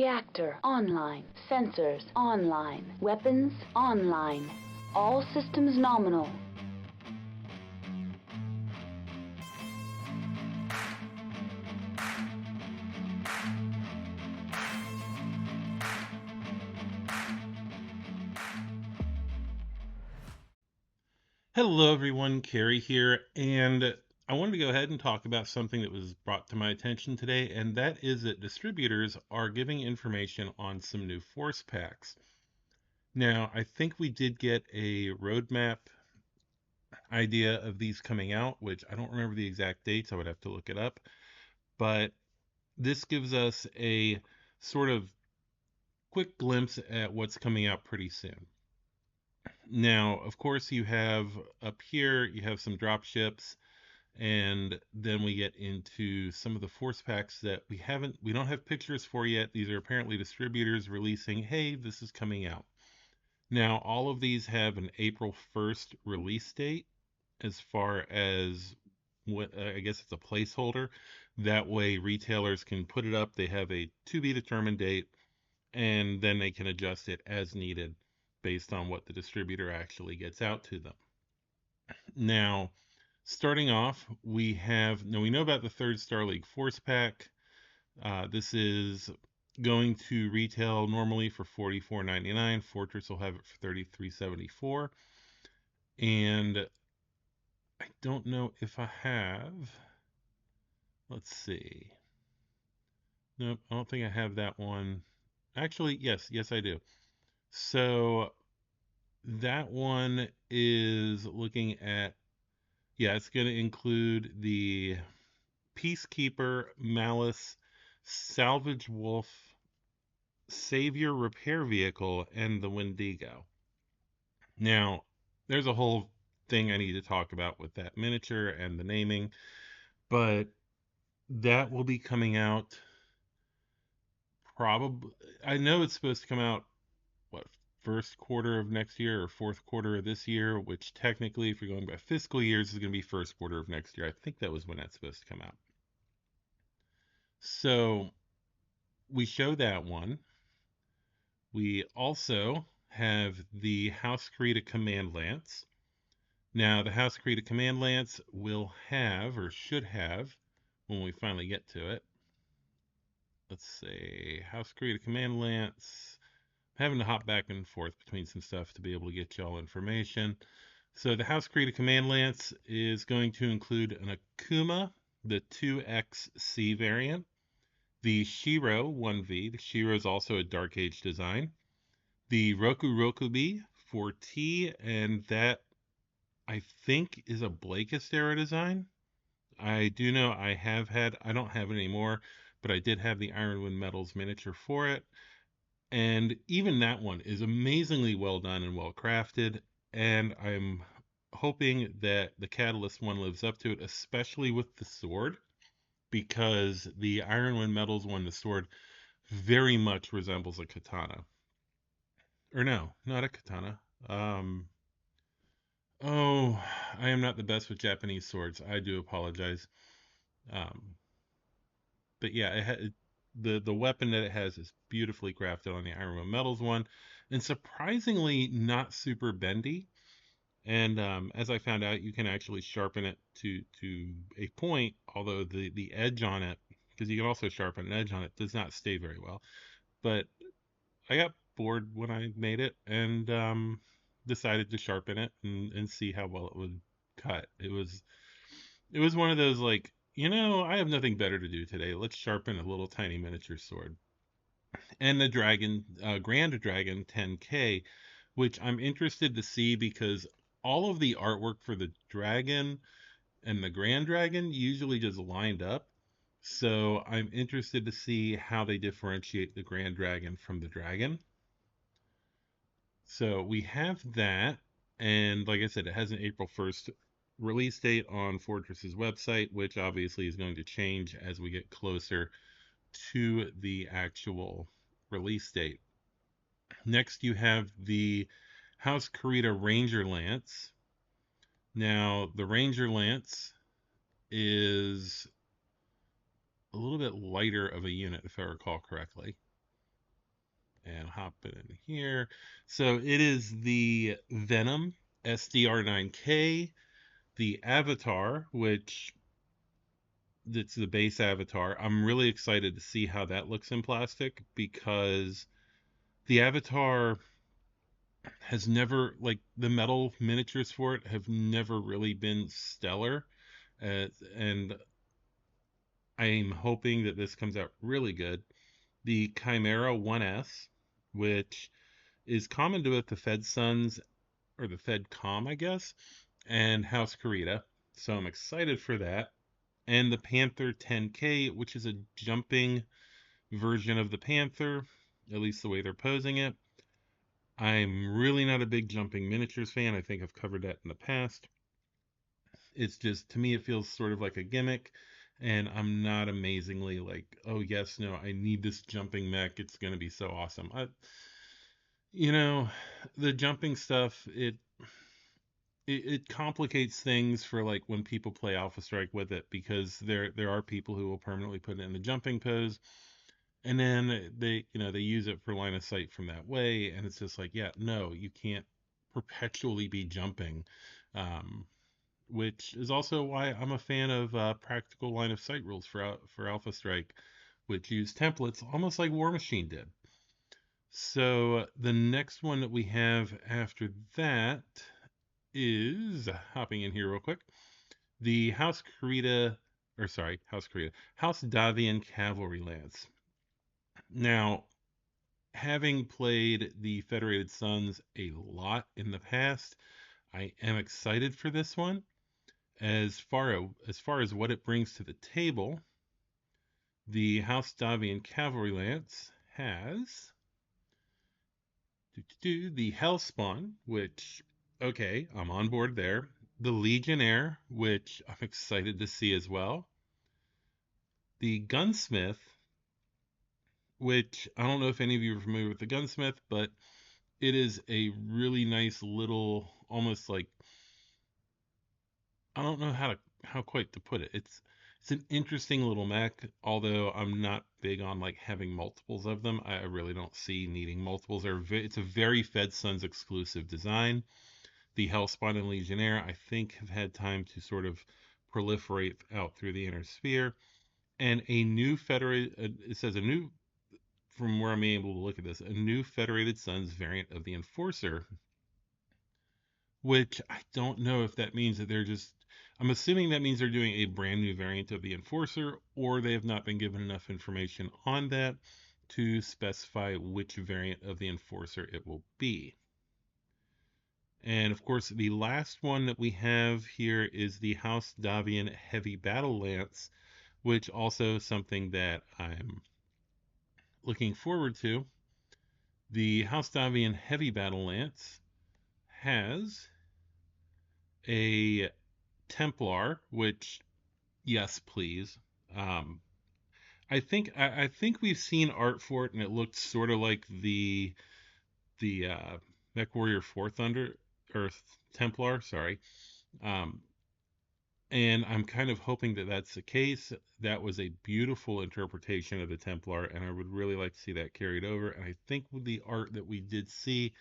Reactor online. Sensors online. Weapons online. All systems nominal. Hello everyone, Carrie here, and I wanted to go ahead and talk about something that was brought to my attention today, and that is that distributors are giving information on some new force packs. Now, I think we did get a roadmap idea of these coming out, which I don't remember the exact dates, I would have to look it up, but this gives us a sort of quick glimpse at what's coming out pretty soon. Now, of course, you have up here, you have some drop ships, and then we get into some of the force packs that we don't have pictures for yet. These are apparently distributors releasing, hey, this is coming out. Now, all of these have an April 1st release date as far as what I guess it's a placeholder. That way retailers can put it up. They have a to be determined date, and then they can adjust it as needed based on what the distributor actually gets out to them. Now, starting off, we know about the third Star League Force Pack. This is going to retail normally for $44.99. Fortress will have it for $33.74. And I don't know if I have. Let's see. Nope, I don't think I have that one. Actually, yes, I do. So that one is looking at, yeah, it's going to include the Peacekeeper, Malice, Salvage Wolf, Savior Repair Vehicle, and the Wendigo. Now, there's a whole thing I need to talk about with that miniature and the naming, but that will be coming out probably, I know it's supposed to come out, what, first quarter of next year or fourth quarter of this year, which technically, if you're going by fiscal years, is going to be first quarter of next year. I think that was when that's supposed to come out. So we show that one. We also have the House Kurita Command Lance. Now, the House Kurita Command Lance will have, or should have, when we finally get to it. Let's see, House Kurita Command Lance. I'm having to hop back and forth between some stuff to be able to get y'all information. So the House Kurita Command Lance is going to include an Akuma, the 2XC variant, the Shiro 1V. The Shiro is also a Dark Age design. The Roku Rokubi 4T, and that I think is a Blakist era design. I do know I don't have it anymore, but I did have the Ironwind Metals miniature for it. And even that one is amazingly well done and well crafted. And I'm hoping that the Catalyst one lives up to it, especially with the sword, because the Ironwind Metals one, the sword, very much resembles a katana. Or no, not a katana. Oh, I am not the best with Japanese swords. I do apologize. Um, but yeah, the weapon that it has is beautifully crafted on the Ironwind Metals one, and surprisingly not super bendy. And as I found out, you can actually sharpen it to a point, although the edge on it, because you can also sharpen an edge on it, does not stay very well. But I got bored when I made it, and decided to sharpen it and see how well it would cut. It was one of those, like, I have nothing better to do today. Let's sharpen a little tiny miniature sword. And the Dragon, Grand Dragon 10K, which I'm interested to see because all of the artwork for the dragon and the Grand Dragon usually just lined up. So I'm interested to see how they differentiate the Grand Dragon from the dragon. So we have that, and like I said, it has an April 1st release date on Fortress's website, which obviously is going to change as we get closer to the actual release date. Next, you have the House Kurita Ranger Lance. Now, the Ranger Lance is a little bit lighter of a unit, if I recall correctly. and hop it in here. So it is the Venom SDR9K, the Avatar, which it's the base Avatar. I'm really excited to see how that looks in plastic because the Avatar has never, like, the metal miniatures for it have never really been stellar. And I'm hoping that this comes out really good. The Chimera 1S, which is common to both the Fed Sons, or the Fed Com, I guess, and House Kurita. So I'm excited for that. And the Panther 10K, which is a jumping version of the Panther, at least the way they're posing it. I'm really not a big jumping miniatures fan. I think I've covered that in the past. It's just, to me, it feels sort of like a gimmick, and I'm not amazingly like, oh yes, no, I need this jumping mech. It's going to be so awesome. You know, the jumping stuff, it complicates things for, like, when people play Alpha Strike with it, because there are people who will permanently put it in the jumping pose, and then they use it for line of sight from that way, and it's just like, yeah, no, you can't perpetually be jumping. Um, which is also why I'm a fan of practical line of sight rules for Alpha Strike, which use templates almost like War Machine did. So the next one that we have after that is, hopping in here real quick, the House Kurita, or sorry, House Kurita, House Davion Cavalry Lance. Now, having played the Federated Sons a lot in the past, I am excited for this one. As far as what it brings to the table, the House Davion Cavalry Lance has the Hellspawn, which, okay, I'm on board there. The Legionnaire, which I'm excited to see as well. The Gunsmith, which I don't know if any of you are familiar with the Gunsmith, but it is a really nice little, almost like, I don't know how quite to put it. It's an interesting little mech, although I'm not big on, like, having multiples of them. I really don't see needing multiples. It's a very Fed Sons exclusive design. The Hellspawn and Legionnaire, I think, have had time to sort of proliferate out through the inner sphere. And a new federated, it says a new, from where I'm able to look at this, a new Federated Sons variant of the Enforcer, which I don't know if that means that I'm assuming that means they're doing a brand new variant of the Enforcer, or they have not been given enough information on that to specify which variant of the Enforcer it will be. And of course, the last one that we have here is the House Davion Heavy Battle Lance, which also is something that I'm looking forward to. The House Davion Heavy Battle Lance has a Templar, which, yes, please. Um, I think we've seen art for it, and it looked sort of like the Mech Warrior 4 Thunder Earth Templar. Sorry. Um, and I'm kind of hoping that that's the case. That was a beautiful interpretation of the Templar, and I would really like to see that carried over. And I think with the art that we did see,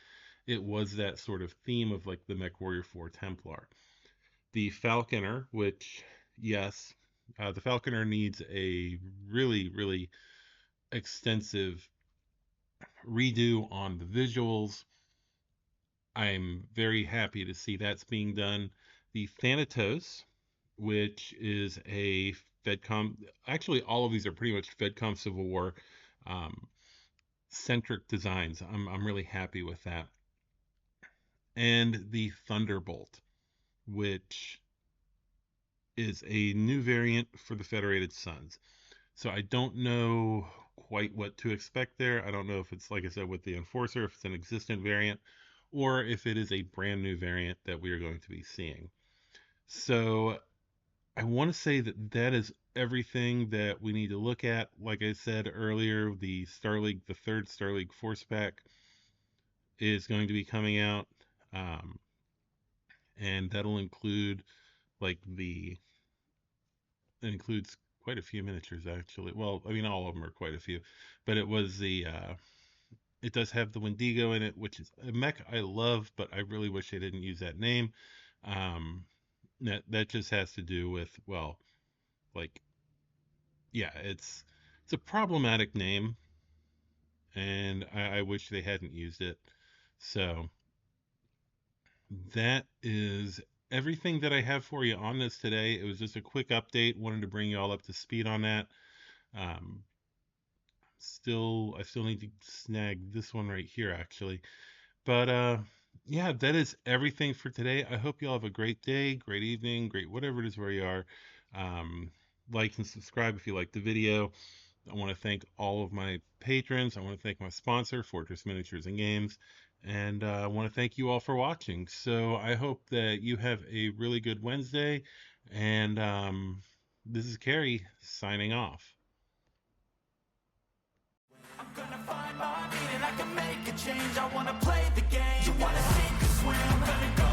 it was that sort of theme of, like, the Mech Warrior 4 Templar. The Falconer, which, yes, the Falconer needs a really, really extensive redo on the visuals. I'm very happy to see that's being done. The Thanatos, which is a FedCom, actually, all of these are pretty much FedCom Civil War um, centric designs. I'm really happy with that. And the Thunderbolt, which is a new variant for the Federated Sons. So I don't know quite what to expect there. I don't know if it's, like I said, with the Enforcer, if it's an existent variant, or if it is a brand new variant that we are going to be seeing. So I want to say that that is everything that we need to look at. Like I said earlier, the third Star League Force Pack is going to be coming out, um, and that'll include, like, it includes quite a few miniatures, actually. Well, I mean, all of them are quite a few, but it was It does have the Wendigo in it, which is a mech I love, but I really wish they didn't use that name. Um, that just has to do with, well, like, yeah, it's a problematic name, and I wish they hadn't used it. So that is everything that I have for you on this today. It was just a quick update. Wanted to bring you all up to speed on that. Um, I still need to snag this one right here, actually. But yeah, that is everything for today. I hope you all have a great day, great evening, great whatever it is where you are. Um, like and subscribe if you like the video. I want to thank all of my patrons. I want to thank my sponsor, Fortress Miniatures and Games. And I want to thank you all for watching. So I hope that you have a really good Wednesday. And this is Carrie signing off. I'm gonna find my meaning, I can make a change. I wanna play the game. You wanna sink or swim? I'm gonna go